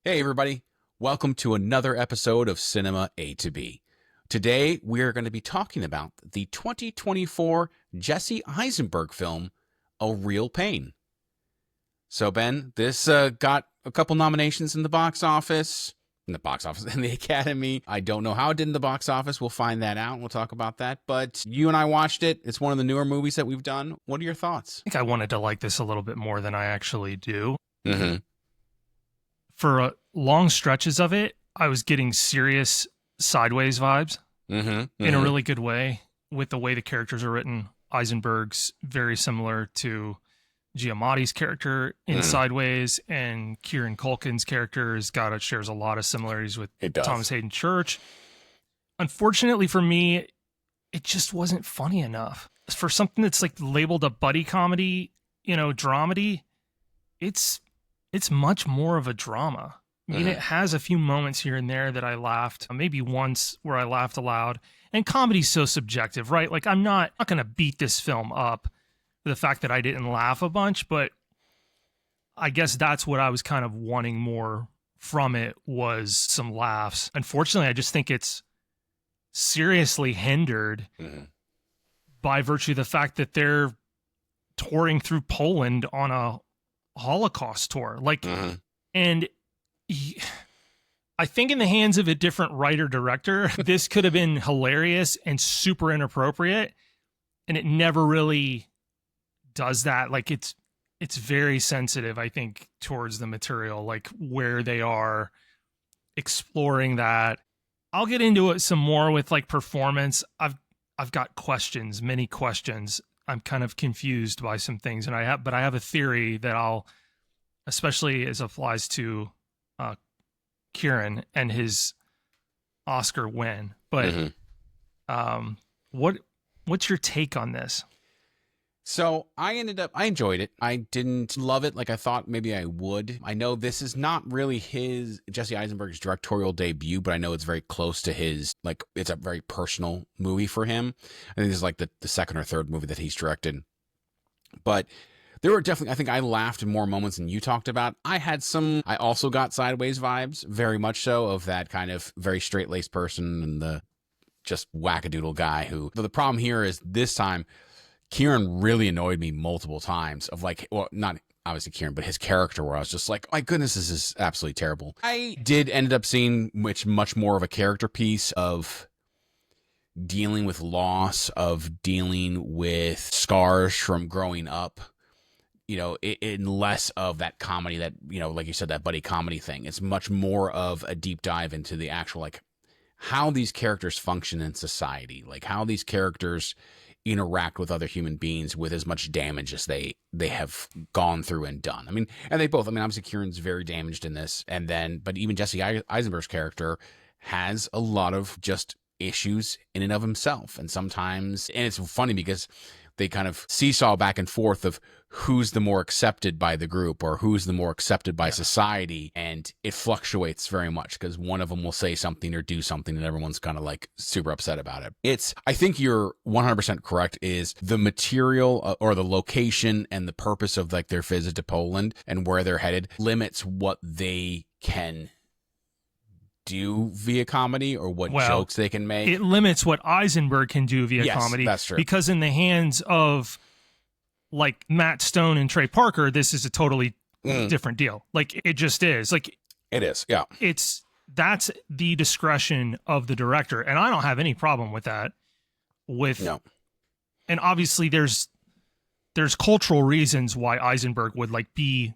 Hey, everybody. Welcome to another episode of Cinema A to B. Today, we're going to be talking about the 2024 Jesse Eisenberg film, A Real Pain. So, Ben, this got a couple nominations in the Academy. I don't know how it did in the box office. We'll find that out. We'll talk about that. But you and I watched it. It's one of the newer movies that we've done. What are your thoughts? I think I wanted to like this a little bit more than I actually do. Mm-hmm. For long stretches of it, I was getting serious Sideways vibes in a really good way with the way the characters are written. Eisenberg's very similar to Giamatti's character in Sideways, and Kieran Culkin's character shares a lot of similarities with Thomas Hayden Church. Unfortunately for me, it just wasn't funny enough. For something that's like labeled a buddy comedy, dramedy, it's much more of a drama. I mean, it has a few moments here and there that I laughed, maybe once where I laughed aloud. And comedy's so subjective, right? Like, I'm not going to beat this film up for the fact that I didn't laugh a bunch, but I guess that's what I was kind of wanting more from it, was some laughs. Unfortunately, I just think it's seriously hindered by virtue of the fact that they're touring through Poland on a Holocaust tour. And I think in the hands of a different writer-director, this could have been hilarious and super inappropriate, and it never really does that. Like, it's very sensitive, I think, towards the material, like where they are exploring that. I'll get into it some more with like performance. I've got questions, many questions. I'm kind of confused by some things, and I have a theory that I'll, especially as applies to Kieran and his Oscar win. But what's your take on this? So I enjoyed it. I didn't love it like I thought maybe I would. I know this is not really Jesse Eisenberg's directorial debut, but I know it's very close to his, like, it's a very personal movie for him. I think this is like the second or third movie that he's directed. But there were definitely, I think I laughed in more moments than you talked about. I also got Sideways vibes, very much so, of that kind of very straight-laced person and the just wackadoodle guy who, the problem here is this time, Kieran really annoyed me multiple times of like, well, not obviously Kieran, but his character, where I was just like, my goodness, this is absolutely terrible. I did end up seeing much more of a character piece of dealing with loss, of dealing with scars from growing up, in less of that comedy that, like you said, that buddy comedy thing. It's much more of a deep dive into the actual, like, how these characters function in society, like how these characters interact with other human beings with as much damage as they have gone through and done. I mean, and they both, obviously Kieran's very damaged in this, but even Jesse Eisenberg's character has a lot of just issues in and of himself. And sometimes, and it's funny because they kind of seesaw back and forth of who's the more accepted by the group or who's the more accepted by society. And it fluctuates very much because one of them will say something or do something and everyone's kind of like super upset about it. I think you're 100% correct, is the material or the location and the purpose of like their visit to Poland and where they're headed limits what they can do via comedy or what jokes they can make. It limits what Eisenberg can do via comedy. That's true. Because in the hands of like Matt Stone and Trey Parker, this is a totally different deal. Like, it just is. Like, it is. Yeah. That's the discretion of the director, and I don't have any problem with that. No. And obviously there's cultural reasons why Eisenberg would like be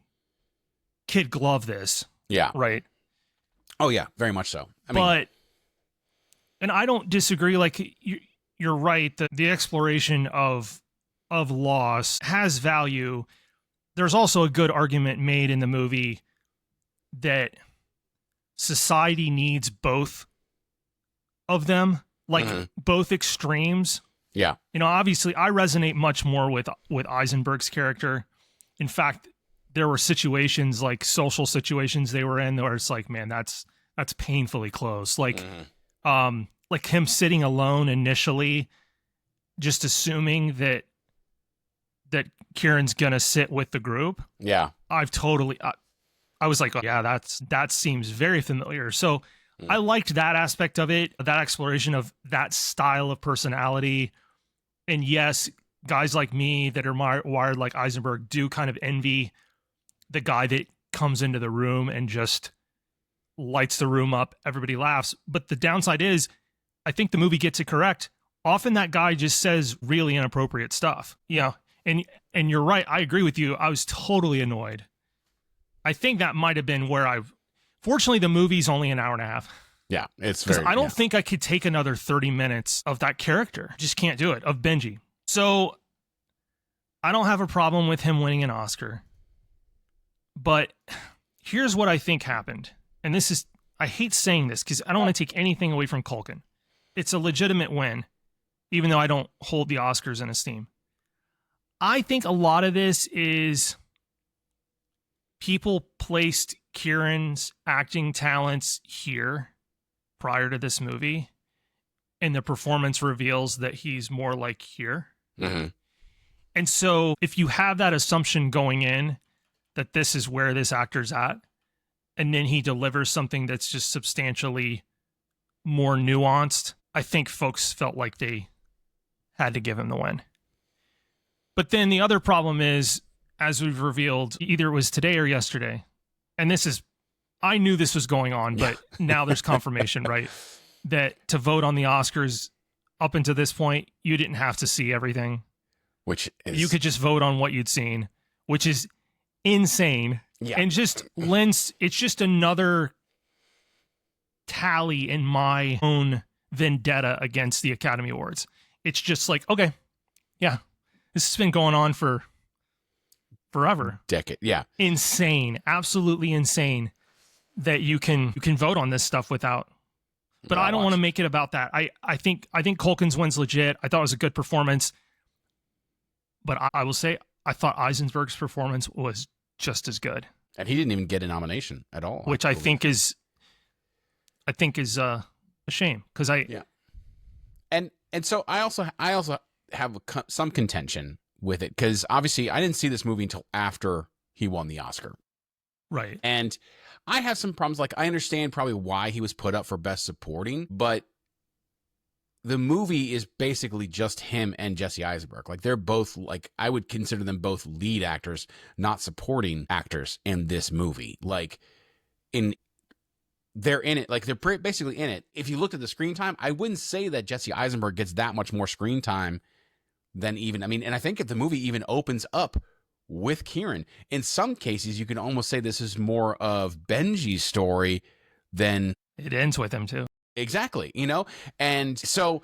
kid glove this. Yeah. Right. Oh yeah, very much so. And I don't disagree. Like, you're right that the exploration of loss has value. There's also a good argument made in the movie that society needs both of them, like both extremes. Yeah. Obviously I resonate much more with Eisenberg's character. In fact, there were situations, like social situations they were in, where it's like, man, that's painfully close. Like, like him sitting alone initially, just assuming that Kieran's gonna sit with the group. Yeah. I've totally, I was like, oh, yeah, that seems very familiar. So I liked that aspect of it, that exploration of that style of personality. And yes, guys like me that are wired like Eisenberg do kind of envy the guy that comes into the room and just lights the room up. Everybody laughs. But the downside is, I think the movie gets it correct. Often that guy just says really inappropriate stuff. Yeah. And you're right. I agree with you. I was totally annoyed. I think that might have been where fortunately, the movie's only an hour and a half. Yeah, it's very. Because I don't think I could take another 30 minutes of that character. Just can't do it, of Benji. So I don't have a problem with him winning an Oscar. But here's what I think happened. And this is, I hate saying this because I don't want to take anything away from Culkin. It's a legitimate win, even though I don't hold the Oscars in esteem. I think a lot of this is people placed Kieran's acting talents here prior to this movie, and the performance reveals that he's more like here. Mm-hmm. And so if you have that assumption going in that this is where this actor's at, and then he delivers something that's just substantially more nuanced, I think folks felt like they had to give him the win. But then the other problem is, as we've revealed, either it was today or yesterday, and this is, I knew this was going on, but now there's confirmation, right? That to vote on the Oscars up until this point, you didn't have to see everything. Which is... You could just vote on what you'd seen, which is insane. Yeah. And just lends, it's just another tally in my own vendetta against the Academy Awards. It's just like, okay, yeah, this has been going on for forever. Decade, yeah. Insane, absolutely insane that you can vote on this stuff without. But I don't want to make it about that. I think Culkin's win's legit. I thought it was a good performance. But I will say, I thought Eisenberg's performance was just as good. And he didn't even get a nomination at all. Which I think is a shame, because yeah. And so I also have some contention with it, because obviously I didn't see this movie until after he won the Oscar. Right. And I have some problems. Like, I understand probably why he was put up for Best Supporting, but the movie is basically just him and Jesse Eisenberg. Like, they're both, like, I would consider them both lead actors, not supporting actors in this movie. Like, they're in it. Like, they're basically in it. If you looked at the screen time, I wouldn't say that Jesse Eisenberg gets that much more screen time than even, I mean, and I think if the movie even opens up with Kieran, in some cases, you can almost say this is more of Benji's story than... It ends with him, too. Exactly, you know? And so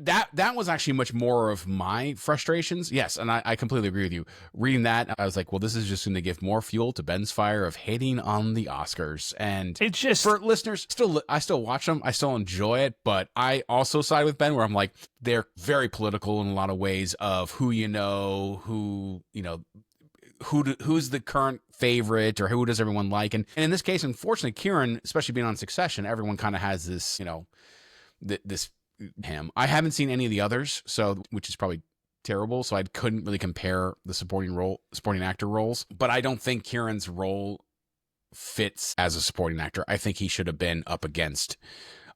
that was actually much more of my frustrations. Yes, and I completely agree with you. Reading that, I was like, well, this is just going to give more fuel to Ben's fire of hating on the Oscars. And it's just... For listeners, I still watch them. I still enjoy it. But I also side with Ben, where I'm like, they're very political in a lot of ways of who you know, who's the current favorite, or who does everyone like. And in this case, unfortunately, Kieran, especially being on Succession, everyone kind of has this, this him. I haven't seen any of the others, so, which is probably terrible. So I couldn't really compare the supporting actor roles, but I don't think Kieran's role fits as a supporting actor. I think he should have been up against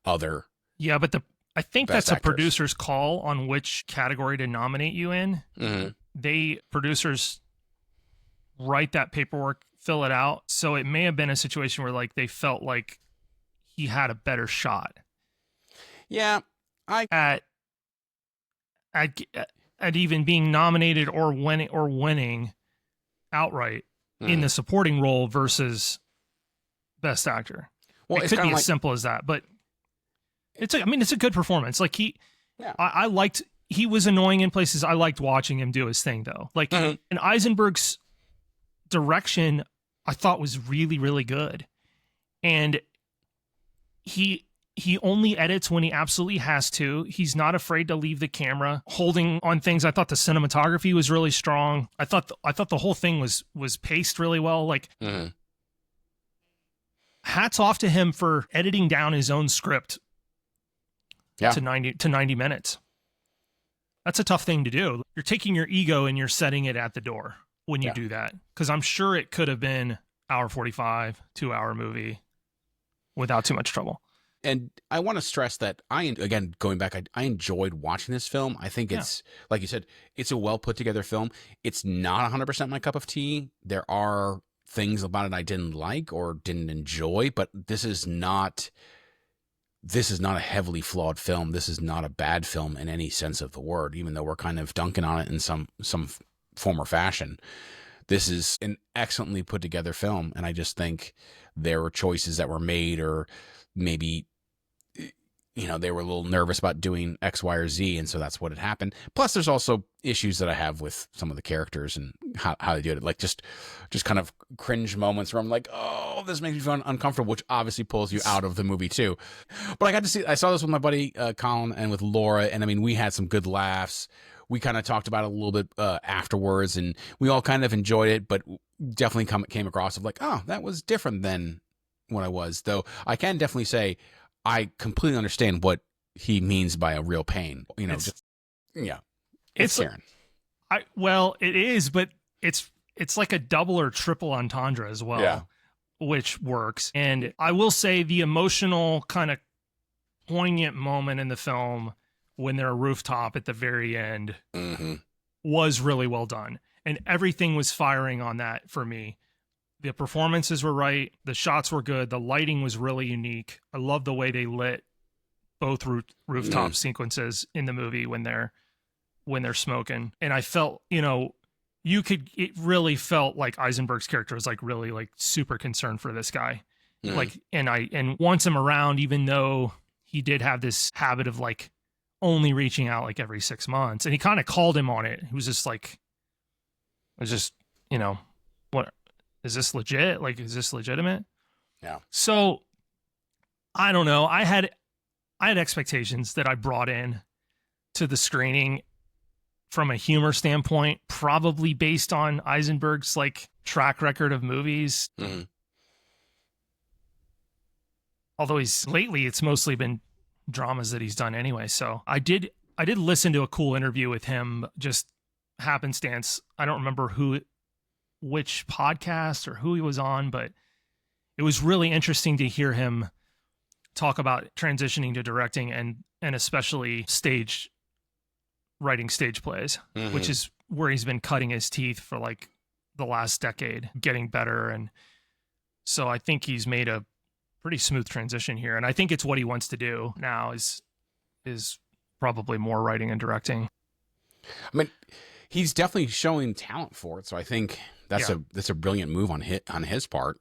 other. Yeah, but I think that's actors. A producer's call on which category to nominate you in. Mm-hmm. Producers write that paperwork, fill it out. So it may have been a situation where, like, they felt like he had a better shot. Yeah. At even being nominated or winning outright in the supporting role versus best actor. Well, it could be as simple as that, but it's a good performance. Like, I liked, he was annoying in places. I liked watching him do his thing, though. Like, and Eisenberg's direction, I thought, was really, really good. And he only edits when he absolutely has to. He's not afraid to leave the camera holding on things. I thought the cinematography was really strong. I thought the whole thing was paced really well. Like, hats off to him for editing down his own script to 90 minutes. That's a tough thing to do. You're taking your ego and you're setting it at the door when you do that. Because I'm sure it could have been hour 45, 2-hour movie without too much trouble. And I want to stress that again, going back, I enjoyed watching this film. I think it's, like you said, it's a well put together film. It's not 100% my cup of tea. There are things about it I didn't like or didn't enjoy, but this is not a heavily flawed film. This is not a bad film in any sense of the word, even though we're kind of dunking on it in some form or fashion. This is an excellently put together film, and I just think there were choices that were made, or maybe, you know, they were a little nervous about doing X, Y, or Z, and so that's what had happened. Plus, there's also issues that I have with some of the characters and how they do it, like just kind of cringe moments where I'm like, oh, this makes me feel uncomfortable, which obviously pulls you out of the movie too. But I saw this with my buddy Colin and with Laura, and I mean, we had some good laughs. We kind of talked about it a little bit afterwards, and we all kind of enjoyed it, but definitely came across of like, oh, that was different than what I was. Though I can definitely say I completely understand what he means by a real pain. You know, it's Kieran. Well, it is, but it's like a double or triple entendre as well, which works. And I will say the emotional kind of poignant moment in the film when they're a rooftop at the very end was really well done. And everything was firing on that for me. The performances were right. The shots were good. The lighting was really unique. I love the way they lit both rooftop sequences in the movie when they're smoking. And I felt, you know, it really felt like Eisenberg's character was like really like super concerned for this guy. Like, and wants him around, even though he did have this habit of like only reaching out like every 6 months. And he kind of called him on it. He was just like, you know, what is this legit? Like, is this legitimate? Yeah. So I don't know. I had expectations that I brought in to the screening from a humor standpoint, probably based on Eisenberg's like track record of movies. Although lately it's mostly been dramas that he's done anyway. So I did listen to a cool interview with him, just happenstance. I don't remember which podcast or who he was on, but it was really interesting to hear him talk about transitioning to directing and especially writing stage plays, which is where he's been cutting his teeth for like the last decade, getting better. And so I think he's made a pretty smooth transition here. And I think it's what he wants to do now is probably more writing and directing. I mean, he's definitely showing talent for it. So I think that's a brilliant move on his part.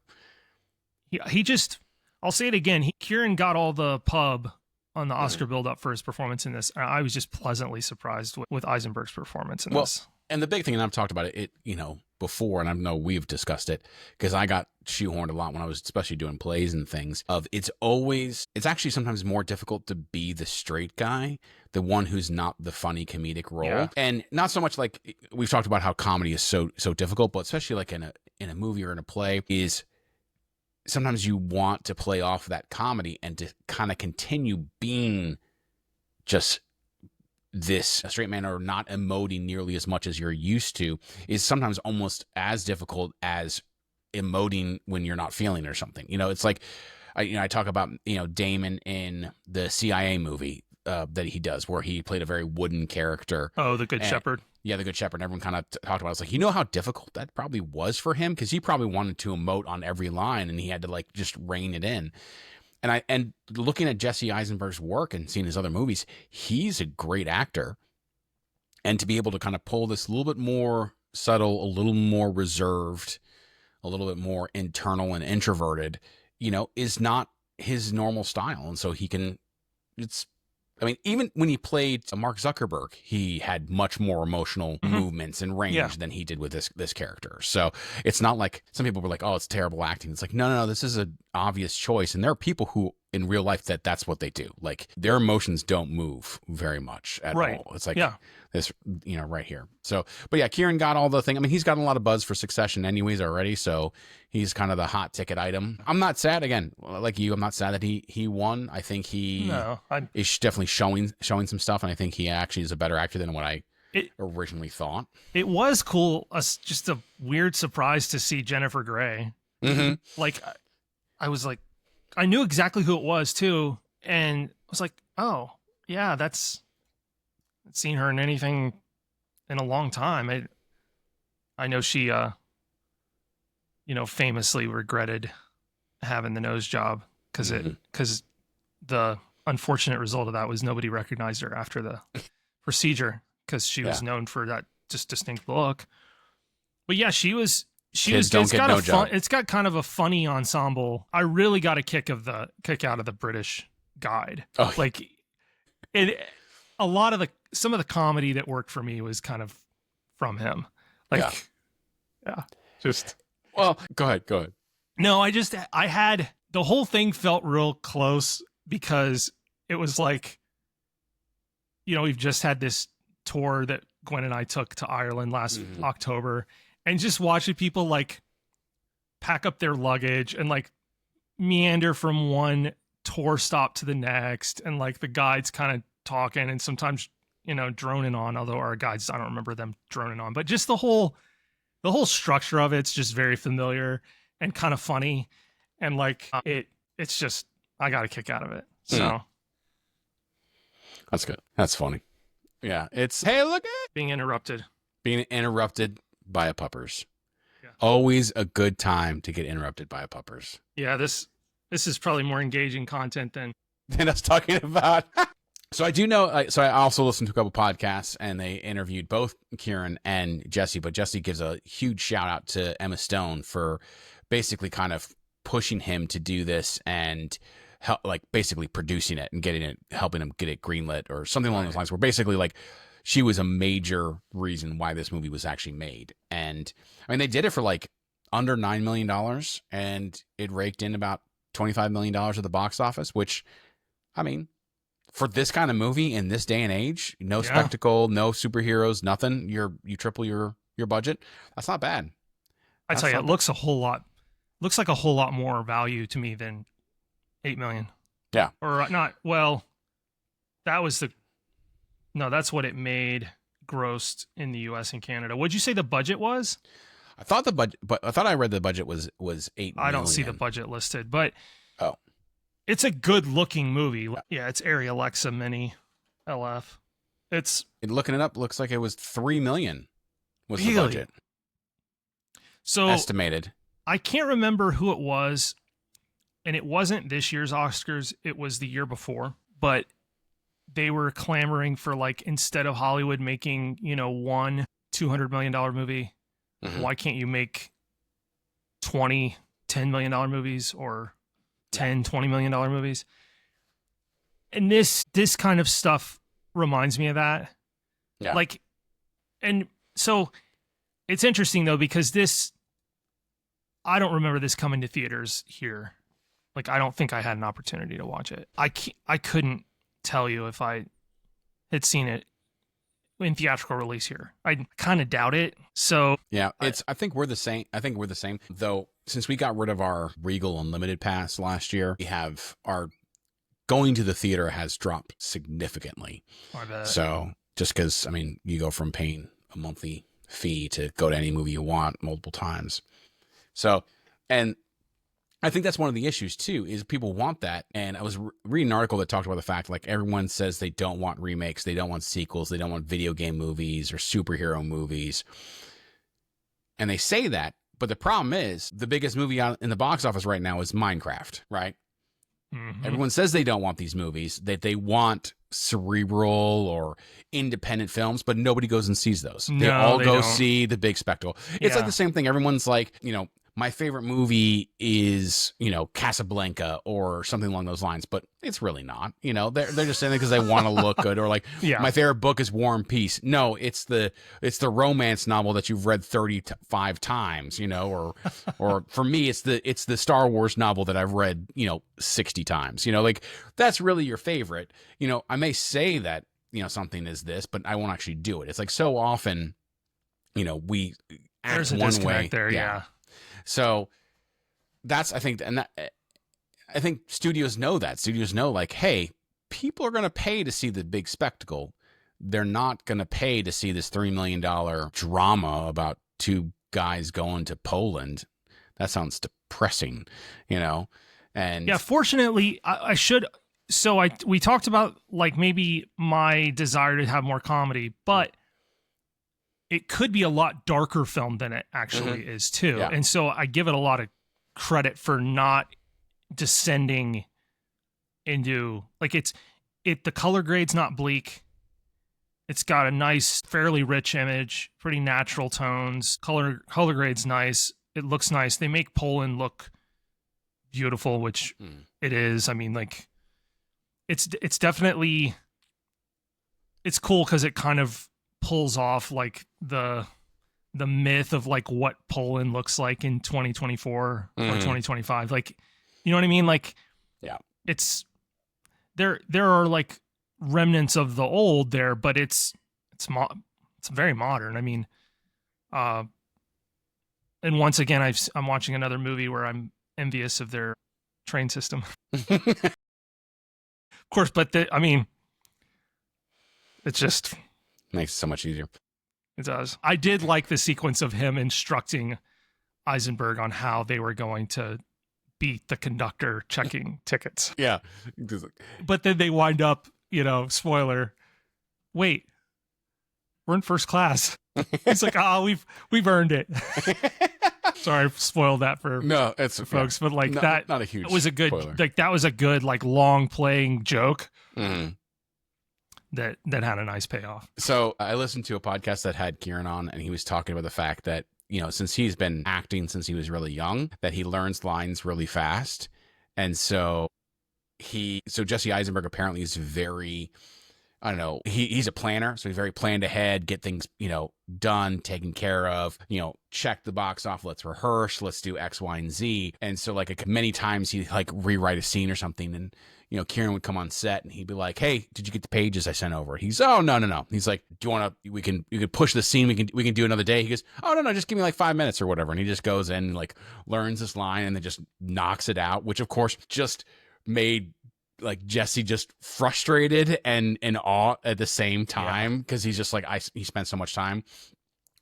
He just, I'll say it again. Kieran got all the pub on the Oscar build-up for his performance in this. I was just pleasantly surprised with Eisenberg's performance in this. And the big thing, and I've talked about it, you know, before, and I know we've discussed it, because I got shoehorned a lot when I was especially doing plays and things, it's actually sometimes more difficult to be the straight guy, the one who's not the funny comedic role. Yeah. And not so much like we've talked about how comedy is so difficult, but especially like in a movie or in a play is sometimes you want to play off that comedy and to kind of continue being just this straight man or not emoting nearly as much as you're used to is sometimes almost as difficult as emoting when you're not feeling or something. You know, it's like, I talk about, you know, Damon in the CIA movie that he does where he played a very wooden character. Oh, the Good Shepherd. Yeah, the Good Shepherd. Everyone kind of talked about it. It's like, you know how difficult that probably was for him? Because he probably wanted to emote on every line and he had to like just rein it in. And looking at Jesse Eisenberg's work and seeing his other movies, he's a great actor. And to be able to kind of pull this a little bit more subtle, a little more reserved, a little bit more internal and introverted, you know, is not his normal style. And so even when he played Mark Zuckerberg, he had much more emotional movements and range than he did with this character. So it's not like some people were like, oh, it's terrible acting. It's like, no, this is an obvious choice. And there are people who in real life that's what they do. Like their emotions don't move very much at all. It's like this, you know, right here. So, but yeah, Kieran got all the thing. I mean, he's gotten a lot of buzz for Succession anyways already. So he's kind of the hot ticket item. I'm not sad, again, like you, I'm not sad that he won. I think he is definitely showing some stuff. And I think he actually is a better actor than what I originally thought. It was cool. Just a weird surprise to see Jennifer Grey Like, I was like, I knew exactly who it was too, and I was like, oh yeah, that's I've seen her in anything in a long time. I know she famously regretted having the nose job because the unfortunate result of that was nobody recognized her after the procedure because she was known for that just distinct look. But yeah, it's got kind of a funny ensemble. I really got a kick out of the British Guide. Oh. Like some of the comedy that worked for me was kind of from him. Like, yeah. Just well, go ahead. No, I had the whole thing felt real close because it was like, we've just had this tour that Gwen and I took to Ireland last October, and just watching people like pack up their luggage and like meander from one tour stop to the next, and like the guides kind of talking and sometimes droning on, although our guides, I don't remember them droning on, but just the whole structure of it's just very familiar and kind of funny, and like it's just, I got a kick out of it. So that's good. That's funny. Yeah, it's hey, look at being interrupted by a puppers. Yeah. Always a good time to get interrupted by a puppers. Yeah, this is probably more engaging content than us talking about. So I do know, so I also listened to a couple podcasts, and they interviewed both Kieran and Jesse, but Jesse gives a huge shout out to Emma Stone for basically kind of pushing him to do this and basically producing it and helping him get it greenlit or something along those lines, where basically like she was a major reason why this movie was actually made. And I mean, they did it for like under $9 million, and it raked in about $25 million at the box office, which, I mean, for this kind of movie in this day and age, no spectacle, no superheroes, nothing, you triple your budget. That's not bad. I tell you, it looks like a whole lot more value to me than $8 million. Yeah. Or not. Well, that's what it made grossed in the US and Canada. What'd you say the budget was? I thought I read the budget was $8 million. I don't see the budget listed, but it's a good looking movie. Yeah, it's Arri Alexa Mini LF. Looking it up, looks like it was $3 million was the budget. So estimated. I can't remember who it was, and it wasn't this year's Oscars, it was the year before, but they were clamoring for, like, instead of Hollywood making, one $200 million movie, why can't you make 20 $10 million movies or 10 $20 million movies? And this kind of stuff reminds me of that. Yeah. Like, and so it's interesting though, because I don't remember this coming to theaters here. Like, I don't think I had an opportunity to watch it. I couldn't tell you if I had seen it in theatrical release here. I kind of doubt it. So yeah, I think we're the same. Though, since we got rid of our Regal Unlimited pass last year, we have our going to the theater has dropped significantly. I bet. So just because, I mean, you go from paying a monthly fee to go to any movie you want multiple times. So, and I think that's one of the issues too, is people want that. And I was reading an article that talked about the fact, like, everyone says they don't want remakes, they don't want sequels, they don't want video game movies or superhero movies. And they say that, but the problem is the biggest movie out in the box office right now is Minecraft, right? Mm-hmm. Everyone says they don't want these movies, that they want cerebral or independent films, but nobody goes and sees those. They all go see the big spectacle. It's like the same thing. Everyone's like, my favorite movie is, Casablanca or something along those lines, but it's really not. They're just saying it because they want to look good, or like, my favorite book is War and Peace. No, it's the romance novel that you've read 35 times, or for me, it's the Star Wars novel that I've read, 60 times. Like, that's really your favorite. I may say that something is this, but I won't actually do it. It's like, so often, we act there's a one disconnect way there, yeah. So that's, I think, and I think studios know that. Studios know, like, hey, people are going to pay to see the big spectacle. They're not going to pay to see this $3 million drama about two guys going to Poland. That sounds depressing, you know? And yeah, fortunately, I should. So we talked about like maybe my desire to have more comedy, but it could be a lot darker film than it actually is too. Yeah. And so I give it a lot of credit for not descending into like the color grade's not bleak. It's got a nice, fairly rich image, pretty natural tones. Color grade's nice. It looks nice. They make Poland look beautiful, which it is. I mean, like, it's definitely, it's cool because it kind of pulls off like the myth of like what Poland looks like in 2024 or 2025. Like, you know what I mean? Like, yeah, it's there are like remnants of the old there, but it's very modern. I mean, and once again, I'm watching another movie where I'm envious of their train system. Of course, but I mean, it's just makes it so much easier. It does. I did like the sequence of him instructing Eisenberg on how they were going to beat the conductor checking tickets. Yeah. But then they wind up, you know, spoiler, wait, we're in first class. He's like, we've earned it. Sorry, I spoiled that for folks, but like that not a huge was a good spoiler. Like that was a good like long playing joke that had a nice payoff. So I listened to a podcast that had Kieran on, and he was talking about the fact that, you know, since he's been acting since he was really young, that he learns lines really fast. And so Jesse Eisenberg apparently is very, I don't know, he's a planner, so he's very planned ahead, get things, you know, done, taken care of, you know, check the box off, let's rehearse, let's do X, Y, and Z. And so like many times he'd like rewrite a scene or something, and, you know, Kieran would come on set and he'd be like, hey, did you get the pages I sent over? He's, oh, no. He's like, do you want to, you could push the scene, we can do another day. He goes, oh, no, just give me like 5 minutes or whatever. And he just goes in and like learns this line and then just knocks it out, which of course just made like Jesse just frustrated and in awe at the same time, because he's just like, he spent so much time.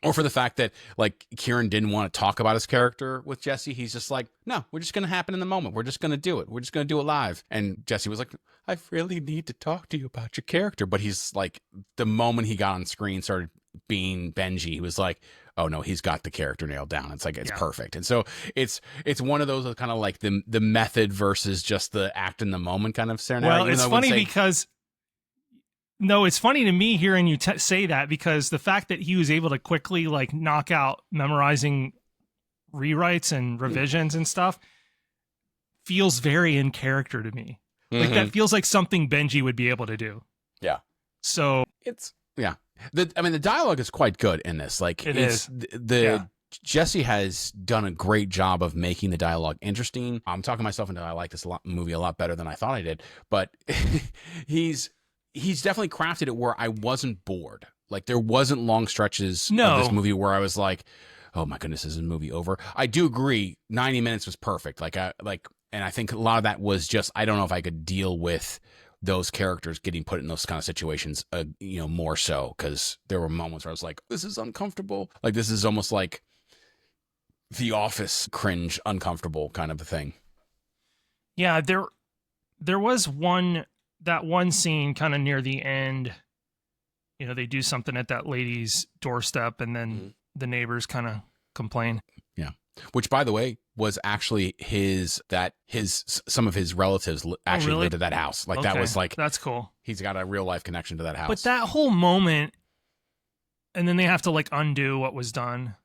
Or for the fact that like Kieran didn't want to talk about his character with Jesse. He's just like, no, we're just going to happen in the moment. We're just going to do it. We're just going to do it live. And Jesse was like, I really need to talk to you about your character. But he's like, the moment he got on screen, started being Benji, he was like, oh no, he's got the character nailed down. It's like, it's perfect. And so it's one of those kind of like the method versus just the act in the moment kind of scenario. Well, it's funny because no, it's funny to me hearing you say that, because the fact that he was able to quickly like knock out memorizing rewrites and revisions and stuff feels very in character to me. Like that feels like something Benji would be able to do. Yeah. So it's, yeah. The dialogue is quite good in this. Like Jesse has done a great job of making the dialogue interesting. I'm talking myself into I like this movie a lot better than I thought I did, but he's definitely crafted it where I wasn't bored. Like there wasn't long stretches of this movie where I was like, oh my goodness, is the movie over? I do agree 90 minutes was perfect. And I think a lot of that was just, I don't know if I could deal with those characters getting put in those kind of situations, you know, more so, because there were moments where I was like, this is uncomfortable. Like this is almost like The Office cringe, uncomfortable kind of a thing. Yeah, there was that one scene kind of near the end. You know, they do something at that lady's doorstep, and then the neighbors kind of complain. Yeah, which by the way was actually some of his relatives actually lived at that house. Like that was like, that's cool. He's got a real life connection to that house. But that whole moment, and then they have to like undo what was done.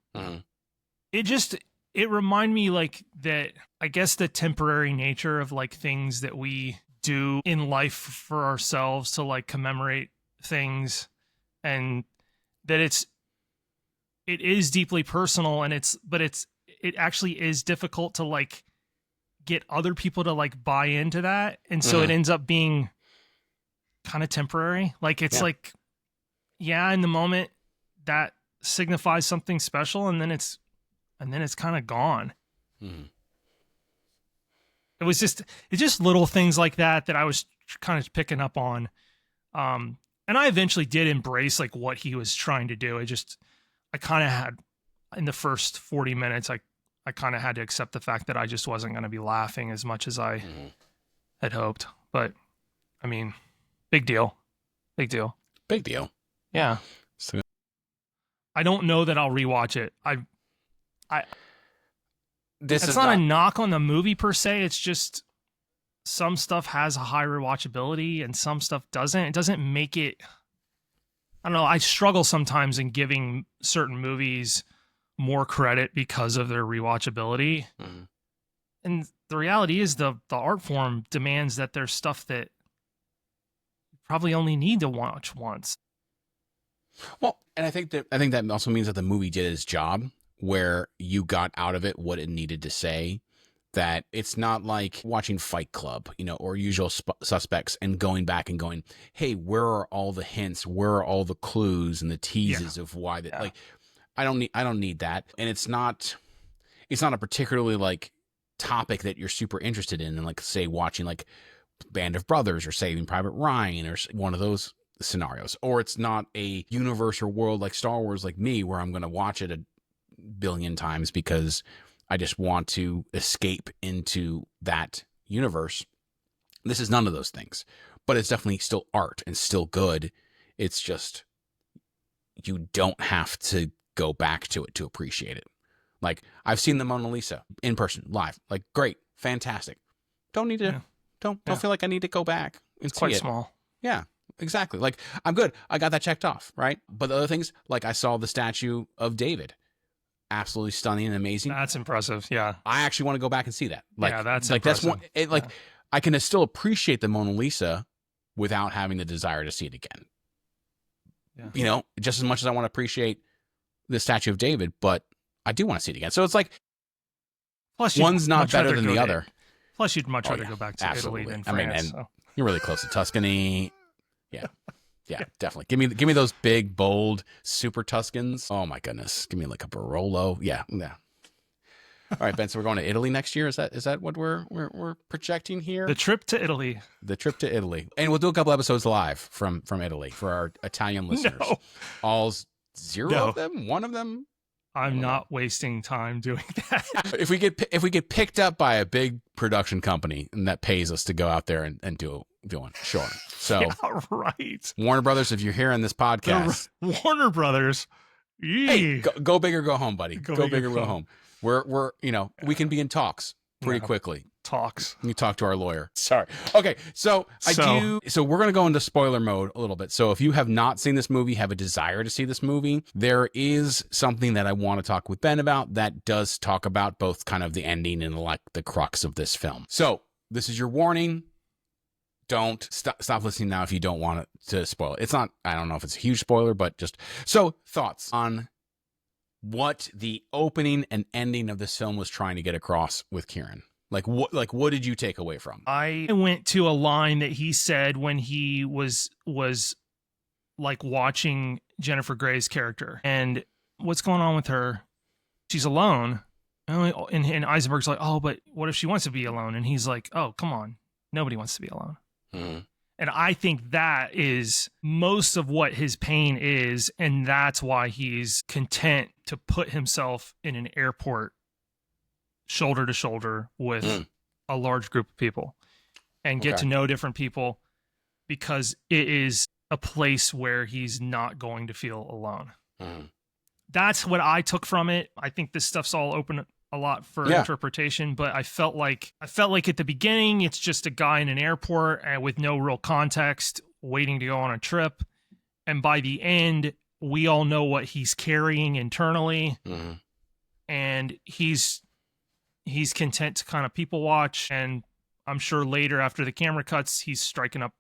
It reminded me like that, I guess the temporary nature of like things that we do in life for ourselves to like commemorate things, and that it is deeply personal, and it actually is difficult to like get other people to like buy into that. And so it ends up being kind of temporary. Like it's like, in the moment that signifies something special, and then it's kind of gone. It's just little things like that I was kind of picking up on. And I eventually did embrace like what he was trying to do. I kind of had in the first 40 minutes, I kind of had to accept the fact that I just wasn't going to be laughing as much as I had hoped. But I mean, big deal. Big deal. Big deal. Yeah. So I don't know that I'll rewatch it. this it's is not a knock on the movie per se. It's just some stuff has a high rewatchability and some stuff doesn't. It doesn't make it. I don't know. I struggle sometimes in giving certain movies more credit because of their rewatchability. Mhm. And the reality is the art form demands that there's stuff that you probably only need to watch once. Well, and I think that also means that the movie did its job, where you got out of it what it needed to say. That it's not like watching Fight Club, or Usual Suspects and going back and going, hey, where are all the hints? Where are all the clues and the teases of why that? Like, I don't need that. And it's not a particularly like topic that you're super interested in. And like, say, watching like Band of Brothers or Saving Private Ryan or one of those scenarios, or it's not a universe or world like Star Wars, like me, where I'm going to watch it a billion times because I just want to escape into that universe. This is none of those things, but it's definitely still art and still good. It's just, you don't have to go back to it to appreciate it. Like, I've seen the Mona Lisa in person, live. Like, great, fantastic. Don't need to, don't feel like I need to go back and It's quite see it. small. Yeah, exactly. Like, I'm good. I got that checked off, right? But the other things, like I saw the statue of David. Absolutely stunning and amazing. That's impressive. Yeah. I actually want to go back and see that. Like, yeah, that's like impressive. that's one. I can still appreciate the Mona Lisa without having the desire to see it again. Yeah. Just as much as I want to appreciate the statue of David, but I do want to see it again. So it's like, plus one's not better than the other. Plus, you'd much rather go back to Italy than France. You're really close to Tuscany. Yeah. Yeah, definitely. Give me those big, bold, super Tuscans. Oh my goodness. Give me like a Barolo. Yeah. All right, Ben. So we're going to Italy next year. Is that what we're projecting here? The trip to Italy. The trip to Italy, and we'll do a couple episodes live from Italy for our Italian listeners. No. All zero of them, one of them. I'm not wasting time doing that. If we get picked up by a big production company and that pays us to go out there and do one, sure. So yeah, right. Warner Brothers, if you're hearing this podcast, Warner Brothers, hey, go big or go home, buddy. Go big or go home. We're we can be in talks pretty quickly. Talks. Let me talk to our lawyer. Sorry. Okay, so we're going to go into spoiler mode a little bit. So if you have not seen this movie, have a desire to see this movie, there is something that I want to talk with Ben about that does talk about both kind of the ending and like the crux of this film. So this is your warning. Don't stop listening now if you don't want it to spoil it. It's not, I don't know if it's a huge spoiler, but just so thoughts on what the opening and ending of this film was trying to get across with Kieran. Like what did you take away from? I went to a line that he said when he was like watching Jennifer Grey's character and what's going on with her. She's alone. And Eisenberg's like, oh, but what if she wants to be alone? And he's like, oh, come on. Nobody wants to be alone. Mm-hmm. And I think that is most of what his pain is. And that's why he's content to put himself in an airport shoulder to shoulder with a large group of people and get to know different people because it is a place where he's not going to feel alone. Mm-hmm. That's what I took from it. I think this stuff's all open a lot for interpretation, but I felt like at the beginning, it's just a guy in an airport with no real context waiting to go on a trip. And by the end, we all know what he's carrying internally. Mm-hmm. And he's content to kind of people watch. And I'm sure later after the camera cuts, he's striking up,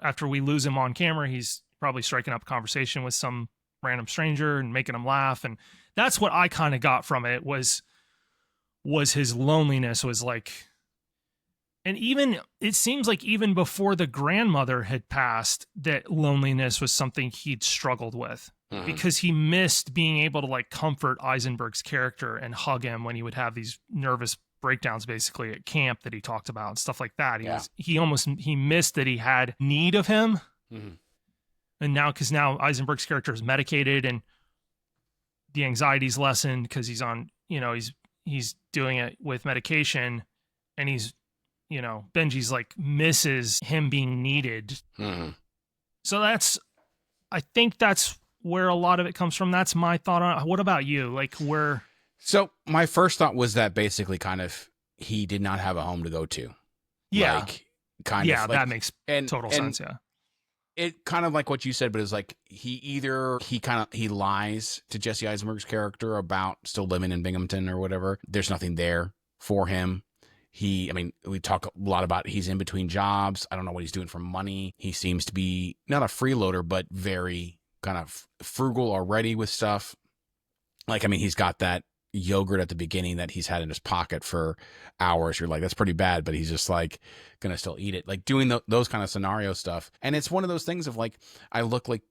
after we lose him on camera, he's probably striking up a conversation with some random stranger and making him laugh. And that's what I kind of got from it was his loneliness was like, and even it seems like even before the grandmother had passed, that loneliness was something he'd struggled with because he missed being able to like comfort Eisenberg's character and hug him when he would have these nervous breakdowns basically at camp that he talked about and stuff like that. He missed that he had need of him. Mm-hmm. And now Eisenberg's character is medicated and the anxiety's lessened because he's on, he's doing it with medication, and he's, Benji's like misses him being needed. Mm-hmm. So I think that's where a lot of it comes from. That's my thought on it. What about you? Like, where? So my first thought was that basically kind of he did not have a home to go to. Yeah. Like, kind of. Yeah, like, that makes total sense. Yeah. It kind of like what you said, but it's like he lies to Jesse Eisenberg's character about still living in Binghamton or whatever. There's nothing there for him. We talk a lot about he's in between jobs. I don't know what he's doing for money. He seems to be not a freeloader, but very kind of frugal already with stuff. Like, he's got that yogurt at the beginning that he's had in his pocket for hours. You're like, that's pretty bad, but he's just like gonna still eat it, like doing those kind of scenario stuff. And it's one of those things of like, I look like,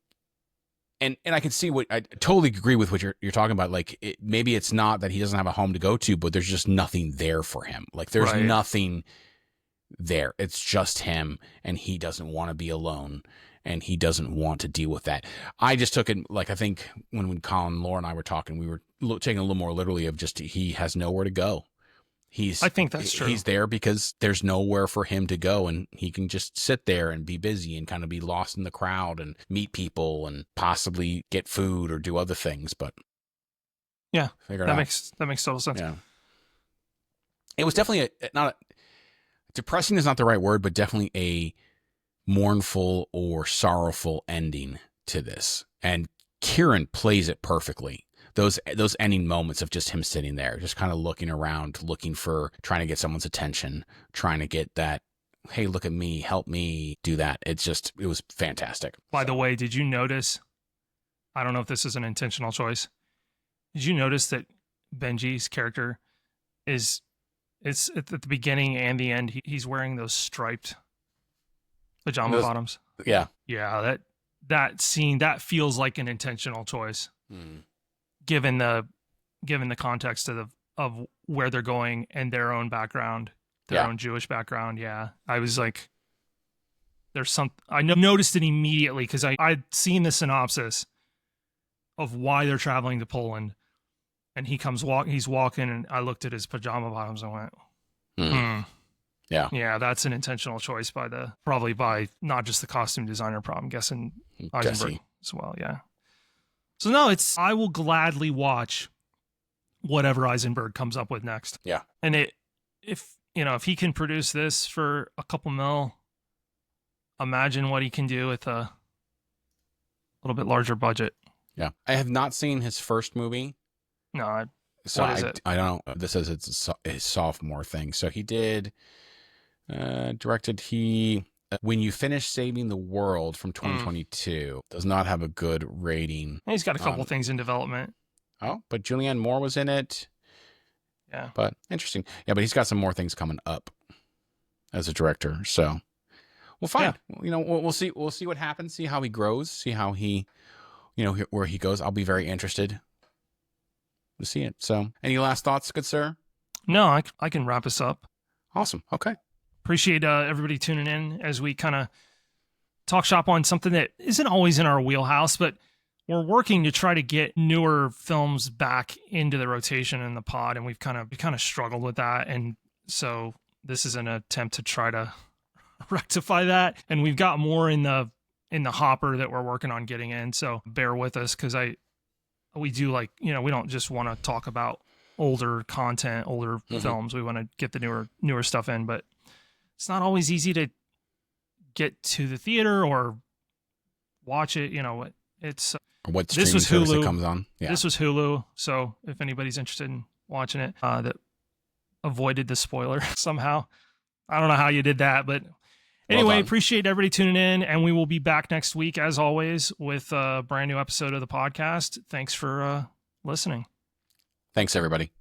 and I can see what I totally agree with what you're talking about. Like, maybe it's not that he doesn't have a home to go to, but there's just nothing there for him. Like, there's nothing there. It's just him, and he doesn't want to be alone, and he doesn't want to deal with that. I just took it, like, I think when Colin, Laura, and I were talking, we were taking a little more literally of just he has nowhere to go. I think that's true. He's there because there's nowhere for him to go, and he can just sit there and be busy and kind of be lost in the crowd and meet people and possibly get food or do other things. But yeah, that makes total sense. Yeah, it was definitely depressing is not the right word, but definitely a mournful or sorrowful ending to this. And Kieran plays it perfectly. Those ending moments of just him sitting there, just kind of looking around, trying to get someone's attention, trying to get that, hey, look at me, help me do that. It was fantastic. By the way, did you notice, I don't know if this is an intentional choice, did you notice that Benji's character it's at the beginning and the end, he's wearing those striped pajama bottoms? Yeah. Yeah, that scene, that feels like an intentional choice. Given the context of where they're going and their own background, their own Jewish background. Yeah. I was like, I noticed it immediately because I'd seen the synopsis of why they're traveling to Poland, and he's walking, and I looked at his pajama bottoms and went, yeah, that's an intentional choice probably by not just the costume designer, I'm guessing Eisenberg as well. Yeah. So no, I will gladly watch whatever Eisenberg comes up with next. Yeah. And if he can produce this for a couple mil, imagine what he can do with a little bit larger budget. Yeah. I have not seen his first movie. No. What is it? I don't know. This says it's his sophomore thing. So he directed When You Finish Saving the World from 2022. Does not have a good rating. He's got a couple things in development. Oh, but Julianne Moore was in it. Yeah. But interesting. Yeah, but he's got some more things coming up as a director. So, well, fine. Yeah. We'll see. We'll see what happens. See how he grows. See how he, where he goes. I'll be very interested to see it. So, any last thoughts, good sir? No, I can wrap us up. Awesome. Okay. Appreciate everybody tuning in as we kind of talk shop on something that isn't always in our wheelhouse, but we're working to try to get newer films back into the rotation in the pod, and we've kind of struggled with that, and so this is an attempt to try to rectify that. And we've got more in the hopper that we're working on getting in. So bear with us, because we do we don't just want to talk about older content, older films. We want to get the newer stuff in, but it's not always easy to get to the theater or watch it. It's what streaming service it comes on. Yeah. This was Hulu. So if anybody's interested in watching it, that avoided the spoiler somehow. I don't know how you did that, but anyway, appreciate everybody tuning in, and we will be back next week as always with a brand new episode of the podcast. Thanks for listening. Thanks everybody.